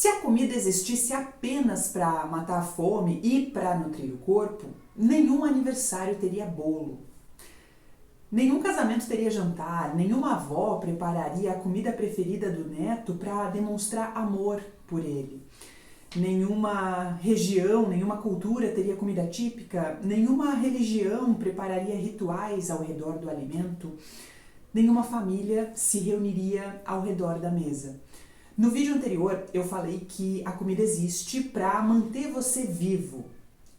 Se a comida existisse apenas para matar a fome e para nutrir o corpo, nenhum aniversário teria bolo. Nenhum casamento teria jantar, nenhuma avó prepararia a comida preferida do neto para demonstrar amor por ele. Nenhuma região, nenhuma cultura teria comida típica, nenhuma religião prepararia rituais ao redor do alimento, nenhuma família se reuniria ao redor da mesa. No vídeo anterior eu falei que a comida existe para manter você vivo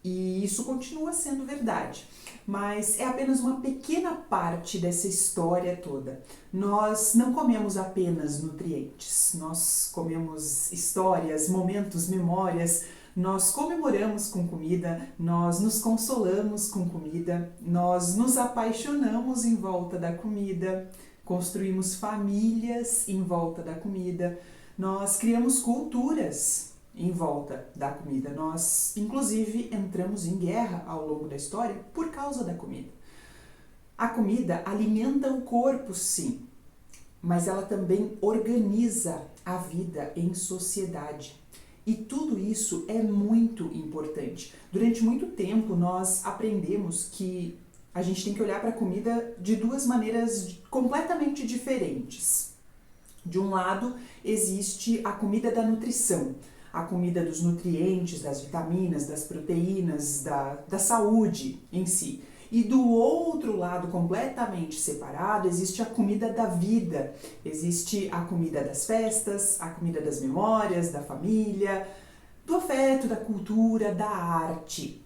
e isso continua sendo verdade, mas é apenas uma pequena parte dessa história toda. Nós não comemos apenas nutrientes, nós comemos histórias, momentos, memórias, nós comemoramos com comida, nós nos consolamos com comida, nós nos apaixonamos em volta da comida, construímos famílias em volta da comida, nós criamos culturas em volta da comida. Nós, inclusive, entramos em guerra ao longo da história por causa da comida. A comida alimenta o corpo, sim, mas ela também organiza a vida em sociedade. E tudo isso é muito importante. Durante muito tempo, nós aprendemos que a gente tem que olhar para a comida de duas maneiras completamente diferentes. De um lado, existe a comida da nutrição, a comida dos nutrientes, das vitaminas, das proteínas, da saúde em si. E do outro lado, completamente separado, existe a comida da vida. Existe a comida das festas, a comida das memórias, da família, do afeto, da cultura, da arte.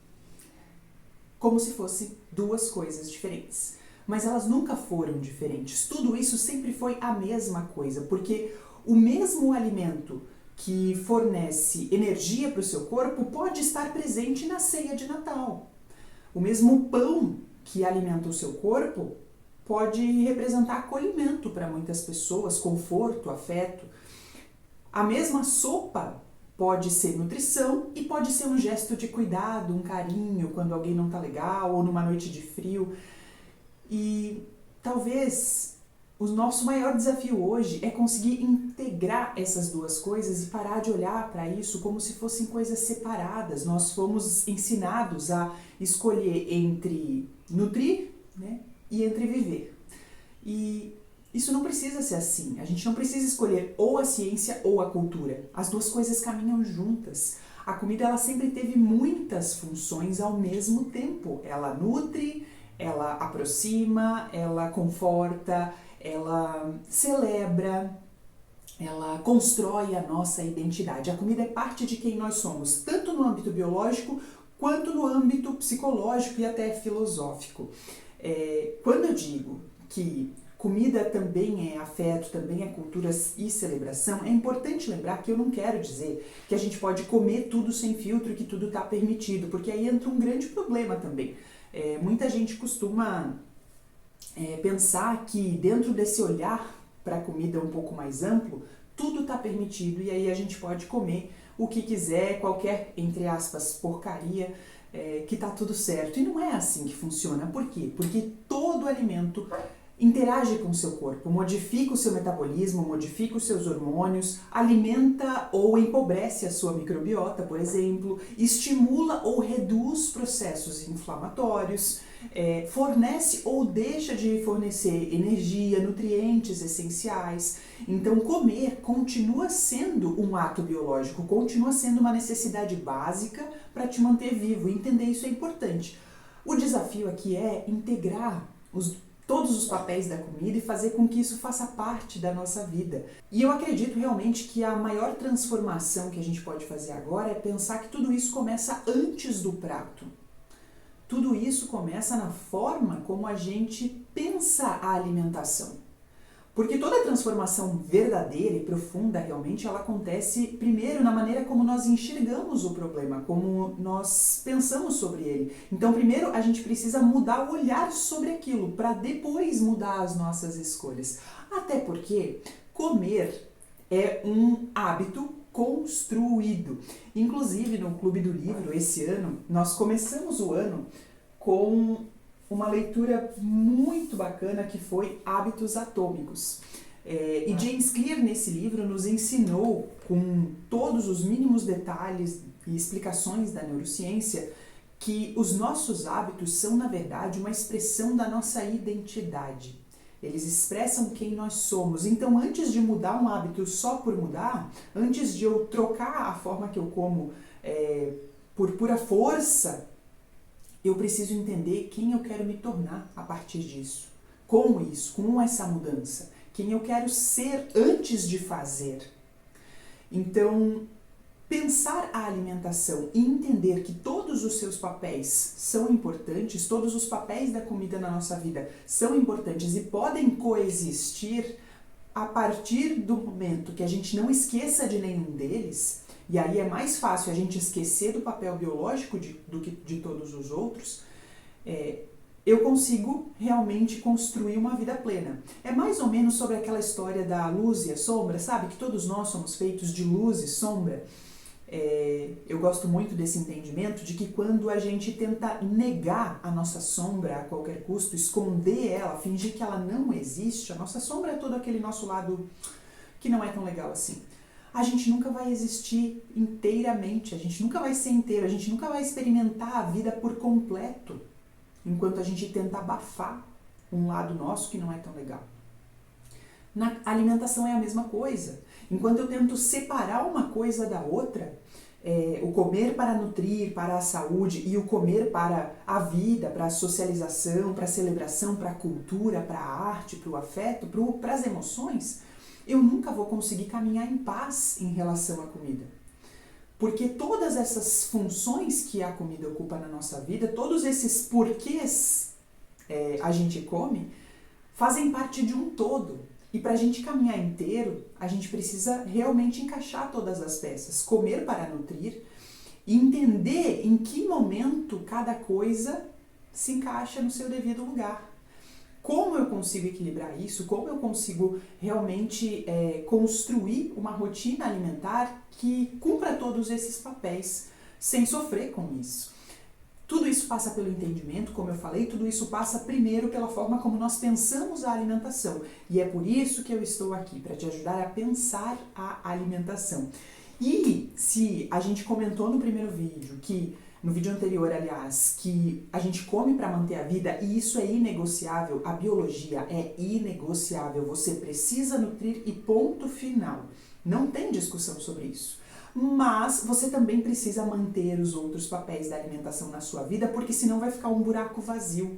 Como se fossem duas coisas diferentes. Mas elas nunca foram diferentes. Tudo isso sempre foi a mesma coisa, porque o mesmo alimento que fornece energia para o seu corpo pode estar presente na ceia de Natal. O mesmo pão que alimenta o seu corpo pode representar acolhimento para muitas pessoas, conforto, afeto. A mesma sopa pode ser nutrição e pode ser um gesto de cuidado, um carinho quando alguém não está legal ou numa noite de frio. E talvez o nosso maior desafio hoje é conseguir integrar essas duas coisas e parar de olhar para isso como se fossem coisas separadas. Nós fomos ensinados a escolher entre nutrir, né, e entre viver. E isso não precisa ser assim. A gente não precisa escolher ou a ciência ou a cultura. As duas coisas caminham juntas. A comida ela sempre teve muitas funções ao mesmo tempo. Ela nutre, ela aproxima, ela conforta, ela celebra, ela constrói a nossa identidade. A comida é parte de quem nós somos, tanto no âmbito biológico quanto no âmbito psicológico e até filosófico. Quando eu digo que comida também é afeto, também é cultura e celebração, é importante lembrar que eu não quero dizer que a gente pode comer tudo sem filtro, que tudo está permitido, porque aí entra um grande problema também. Muita gente costuma pensar que dentro desse olhar para a comida um pouco mais amplo, tudo está permitido e aí a gente pode comer o que quiser, qualquer, entre aspas, porcaria, que está tudo certo. E não é assim que funciona. Por quê? Porque todo alimento interage com o seu corpo, modifica o seu metabolismo, modifica os seus hormônios, alimenta ou empobrece a sua microbiota, por exemplo, estimula ou reduz processos inflamatórios, fornece ou deixa de fornecer energia, nutrientes essenciais. Então comer continua sendo um ato biológico, continua sendo uma necessidade básica para te manter vivo. Entender isso é importante. O desafio aqui é integrar todos os papéis da comida e fazer com que isso faça parte da nossa vida. E eu acredito realmente que a maior transformação que a gente pode fazer agora é pensar que tudo isso começa antes do prato. Tudo isso começa na forma como a gente pensa a alimentação. Porque toda transformação verdadeira e profunda realmente ela acontece primeiro na maneira como nós enxergamos o problema, como nós pensamos sobre ele. Então primeiro a gente precisa mudar o olhar sobre aquilo para depois mudar as nossas escolhas. Até porque comer é um hábito construído. Inclusive no Clube do Livro esse ano nós começamos o ano com uma leitura muito bacana que foi Hábitos Atômicos. E James Clear, nesse livro, nos ensinou, com todos os mínimos detalhes e explicações da neurociência, que os nossos hábitos são, na verdade, uma expressão da nossa identidade. Eles expressam quem nós somos. Então, antes de mudar um hábito só por mudar, antes de eu trocar a forma que eu como por pura força, eu preciso entender quem eu quero me tornar a partir disso. Com essa mudança. Quem eu quero ser antes de fazer. Então, pensar a alimentação e entender que todos os seus papéis são importantes, todos os papéis da comida na nossa vida são importantes e podem coexistir a partir do momento que a gente não esqueça de nenhum deles, e aí é mais fácil a gente esquecer do papel biológico do que de todos os outros, eu consigo realmente construir uma vida plena. É mais ou menos sobre aquela história da luz e a sombra, sabe? Que todos nós somos feitos de luz e sombra. Eu gosto muito desse entendimento de que quando a gente tenta negar a nossa sombra a qualquer custo, esconder ela, fingir que ela não existe, a nossa sombra é todo aquele nosso lado que não é tão legal assim. A gente nunca vai existir inteiramente, a gente nunca vai ser inteiro, a gente nunca vai experimentar a vida por completo, enquanto a gente tenta abafar um lado nosso que não é tão legal. Na alimentação é a mesma coisa. Enquanto eu tento separar uma coisa da outra, o comer para nutrir, para a saúde, e o comer para a vida, para a socialização, para a celebração, para a cultura, para a arte, para o afeto, para as emoções, eu nunca vou conseguir caminhar em paz em relação à comida. Porque todas essas funções que a comida ocupa na nossa vida, todos esses porquês a gente come, fazem parte de um todo. E para a gente caminhar inteiro, a gente precisa realmente encaixar todas as peças. Comer para nutrir e entender em que momento cada coisa se encaixa no seu devido lugar. Como eu consigo equilibrar isso? Como eu consigo realmente construir uma rotina alimentar que cumpra todos esses papéis sem sofrer com isso? Tudo isso passa pelo entendimento, como eu falei, tudo isso passa primeiro pela forma como nós pensamos a alimentação. E é por isso que eu estou aqui, para te ajudar a pensar a alimentação. E se a gente comentou no primeiro vídeo, no vídeo anterior, aliás, que a gente come para manter a vida, e isso é inegociável, a biologia é inegociável, você precisa nutrir e ponto final. Não tem discussão sobre isso. Mas você também precisa manter os outros papéis da alimentação na sua vida, porque senão vai ficar um buraco vazio.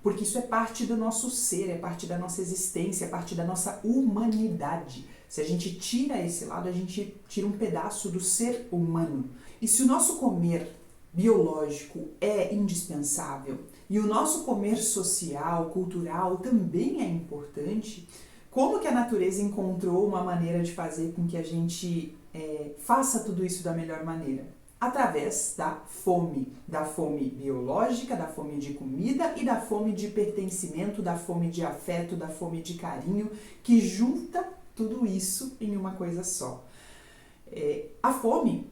Porque isso é parte do nosso ser, é parte da nossa existência, é parte da nossa humanidade. Se a gente tira esse lado, a gente tira um pedaço do ser humano. E se o nosso comer biológico é indispensável e o nosso comer social, cultural também é importante, como que a natureza encontrou uma maneira de fazer com que a gente faça tudo isso da melhor maneira? Através da fome biológica, da fome de comida e da fome de pertencimento, da fome de afeto, da fome de carinho, que junta tudo isso em uma coisa só. A fome,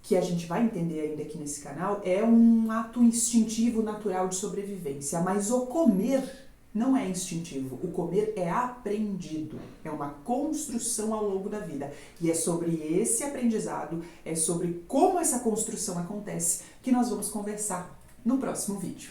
que a gente vai entender ainda aqui nesse canal, é um ato instintivo natural de sobrevivência, mas o comer não é instintivo, o comer é aprendido, é uma construção ao longo da vida. E é sobre esse aprendizado, é sobre como essa construção acontece, que nós vamos conversar no próximo vídeo.